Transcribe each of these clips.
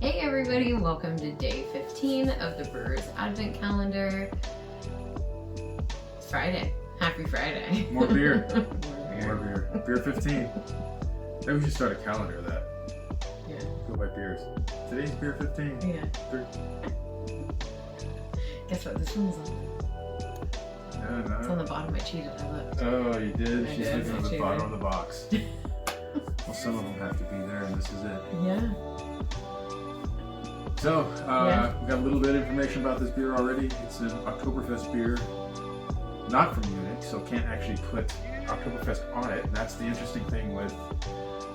Hey everybody, welcome to day 15 of the Brewers Advent Calendar. It's Friday. Happy Friday. More beer. More beer. Beer 15. Maybe we should start a calendar of that. Yeah. Go by beers. Today's beer 15. Yeah. Guess what? This one's on. It's on the bottom. I cheated. I looked. Oh, you did? I She's did. looking I at the cheated. bottom of the box. Well, some of them have to be there, and this is it. Yeah. So, we got a little bit of information about this beer already. It's an Oktoberfest beer, not from Munich, so can't actually put Oktoberfest on it. And that's the interesting thing with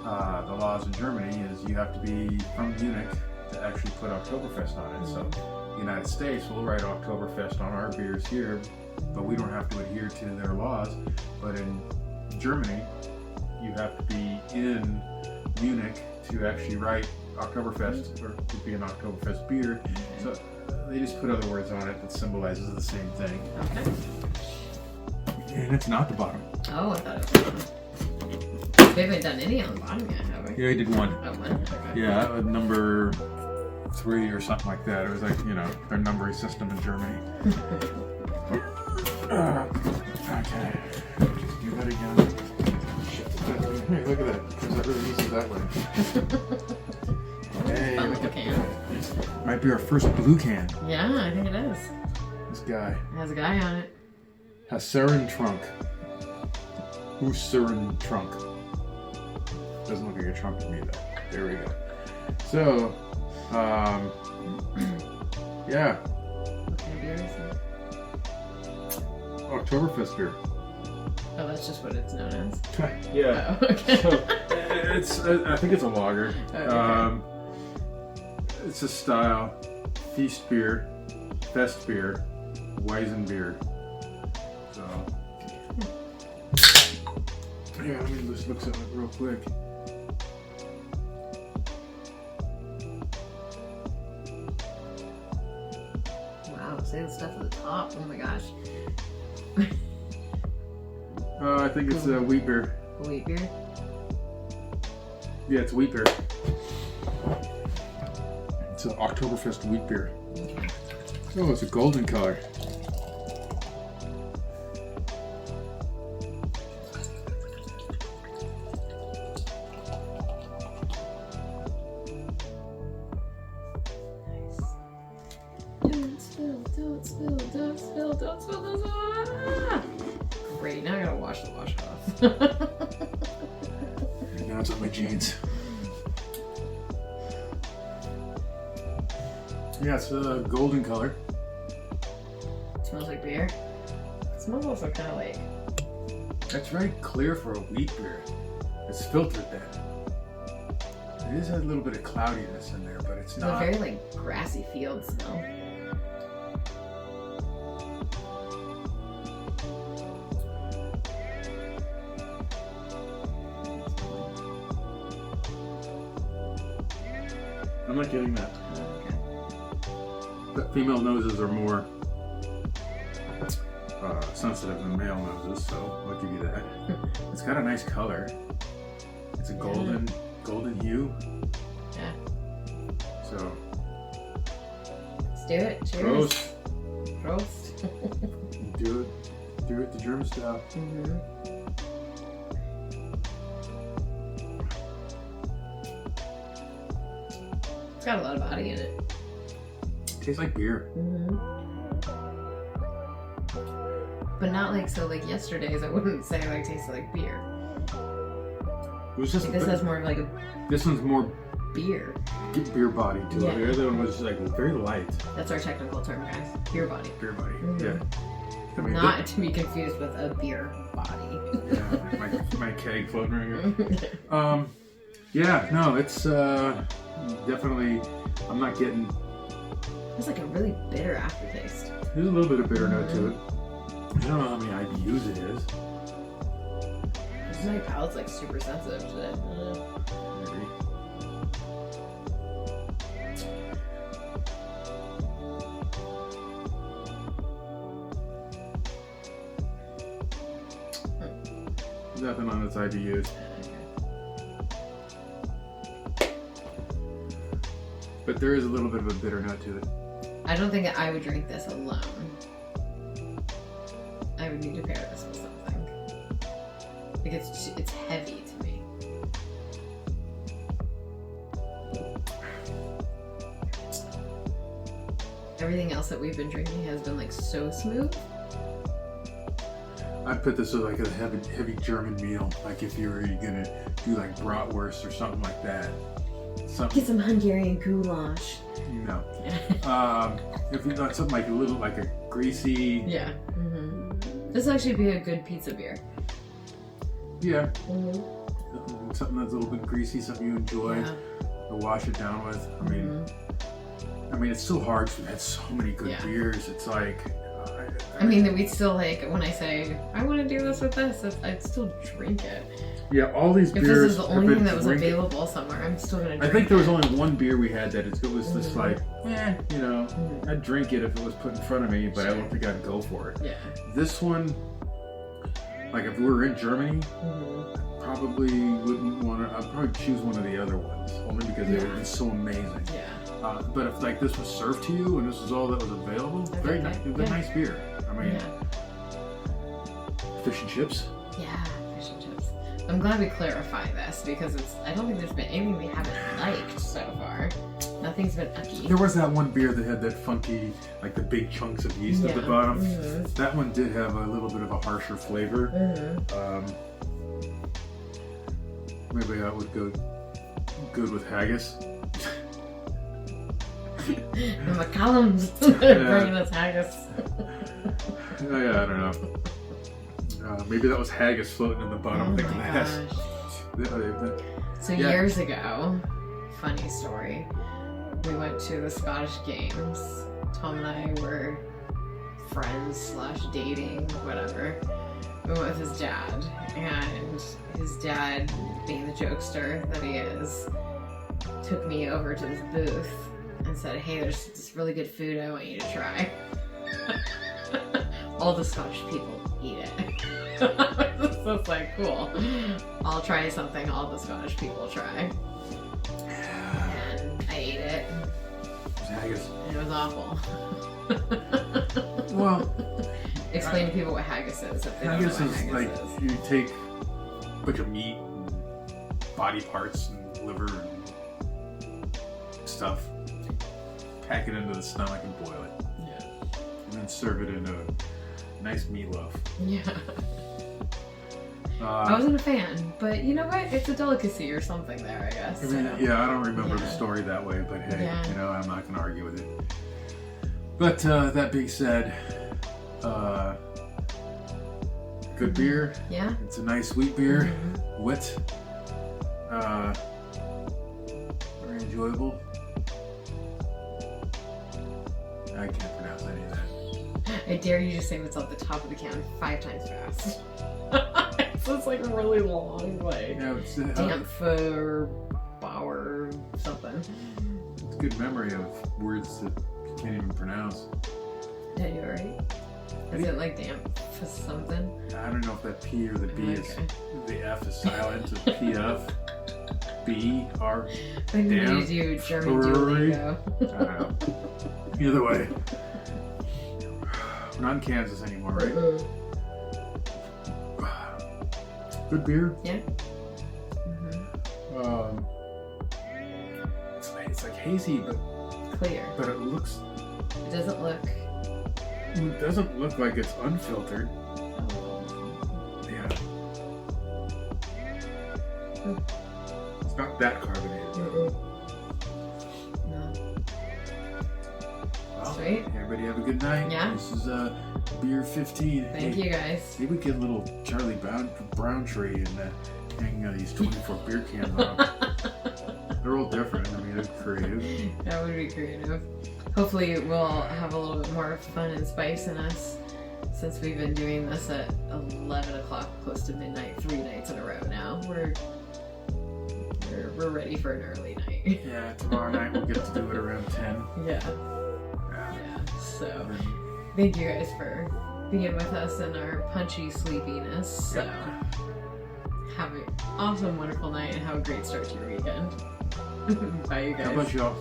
the laws in Germany is you have to be from Munich to actually put Oktoberfest on it. So, the United States will write Oktoberfest on our beers here, but we don't have to adhere to their laws. But in Germany, you have to be in Munich to actually write Oktoberfest, or to be an Oktoberfest beer. So they just put other words on it that symbolizes the same thing. Okay. And it's not the bottom. Oh, I thought it was on. We haven't done any on the bottom yet, have we? Yeah, I did one. Oh, one? Okay. Yeah, number 3 or something like that. It was like, their numbering system in Germany. Okay. Just do that again. Hey, look at that. Because that really uses that way. Hey, Fun look little at can. might be our first blue can. Yeah, I think it is. This guy It has a guy on it. has Sarin trunk. Who's Sarin trunk? Doesn't look like a trunk to me though. There we go. So, yeah, What kind of beer is it? Oktoberfest beer. Oh, that's just what it's known as. Yeah. Oh, okay. So, I think it's a lager. Okay. It's a style, feast beer, fest beer, Weizen beer. So, yeah, let me just look at it real quick. Wow, say the stuff at the top. Oh my gosh. I think it's a wheat beer. Wheat beer? Yeah, it's wheat beer. It's an Oktoberfest wheat beer. Okay. Oh, it's a golden color. Don't spill, don't spill, don't spill, don't spill, don't spill. Ah! Great, now I gotta wash the wash off. And now it's on my jeans. Yeah, it's a golden color. Smells like beer. It smells also kind of like. That's very clear for a wheat beer. It's filtered then. It is a little bit of cloudiness in there, but it's It's a not. very like grassy field smell. I'm not getting that. Okay. But female noses are more sensitive than male noses, so I'll give you that. It's got a nice color. It's a golden hue. Yeah. So Let's do it. Cheers. roast. Roast. Do it the German style. Mm-hmm. It's got a lot of body in it. Tastes like beer. Mm-hmm. But not like so. Like yesterday's, I wouldn't say like tasted like beer. It was just Like this has more of like a this one's more beer. beer body to Yeah. it. The other one was like very light. That's our technical term, guys. Beer body. Beer body. Mhm. Yeah. I mean, Not to be confused with a beer body. yeah, my keg floating right here. Yeah, no, it's definitely. I'm not getting. It's like a really bitter aftertaste. There's a little bit of bitter note to it. I don't know how many IBUs it is. My palate's like super sensitive today. Maybe. Nothing on its IBUs. But there is a little bit of a bitter note to it. I don't think I would drink this alone. I would need to pair this with something. Like it's heavy to me. Everything else that we've been drinking has been like so smooth. I'd put this as like a heavy German meal. Like if you were gonna do like bratwurst or something like that. Get some Hungarian goulash. No. If you got something like a little, like a greasy. Yeah. Mm-hmm. This would actually be a good pizza beer. Yeah. Mm-hmm. Something that's a little bit greasy, something you enjoy to wash it down with. I mean, it's so hard to have so many good beers. It's like. I mean, we'd still like, when I say, I want to do this with this, I'd still drink it. Yeah, all these beers. If this is the only thing that was available somewhere, I'm still going to drink it. I think there was only one beer we had that it was just like, you know, I'd drink it if it was put in front of me, but I don't think I'd go for it. Yeah. This one, like if we were in Germany, probably wouldn't want to, I'd probably choose one of the other ones, only because they were just so amazing. Yeah. But if like this was served to you and this was all that was available, very nice, it was a nice beer. I mean, fish and chips. Yeah, fish and chips. I'm glad we clarify this because I don't think there's been anything we haven't liked so far. Nothing's been icky. There was that one beer that had that funky, like the big chunks of yeast at the bottom. That one did have a little bit of a harsher flavor. Maybe that would go good with haggis. The McCallum's bringing us haggis. Yeah, I don't know. Maybe that was haggis floating in the bottom of the glass. So years ago, funny story, we went to the Scottish Games. Tom and I were friends / dating, whatever. We went with his dad, and his dad, being the jokester that he is, took me over to this booth and said, hey, there's this really good food I want you to try. All the Scottish people eat it. So it's like, cool. I'll try something all the Scottish people try. And I ate it. Haggis. And it was awful. Well, explain to people what haggis is if they don't know haggis what is haggis like is. you take a bunch of meat and body parts and liver and stuff, pack it into the stomach and boil it. Yeah. And then serve it in a nice meatloaf. Yeah. I wasn't a fan, but you know what? It's a delicacy or something there, I guess. I mean, I don't remember the story that way, but hey, you know, I'm not going to argue with it. But that being said, good beer. Yeah. It's a nice sweet beer. Wit. Very enjoyable. I can't pronounce any of that. I dare you to say what's at the top of the can 5 times fast. So it's like a really long, like, Dampfer, Bauer, something. It's good memory of words that you can't even pronounce. Yeah, you're right. Is it like damp for something? I don't know if that P or the B is, the F is silent, it's PF, B, R, When you do German Duolingo. I don't know. Either way. We're not in Kansas anymore, right? Good beer. Yeah. It's like hazy, but clear. But it looks. It doesn't look. It doesn't look like it's unfiltered. Yeah. It's not that carbonated. No. Well, sweet. Everybody have a good night. Yeah. This is beer 15. Thank you guys. Maybe we get a little Charlie Brown tree and hang these 24 beer cans on them. They're all different. I mean, they're creative. That would be creative. Hopefully we'll have a little bit more fun and spice in us since we've been doing this at 11 o'clock, close to midnight, 3 nights in a row now. We're ready for an early night. Yeah, tomorrow night we'll get to do it around 10. Yeah. So, thank you guys for being with us in our punchy sleepiness. So, have an awesome, wonderful night and have a great start to your weekend. Bye, you guys. How about y'all?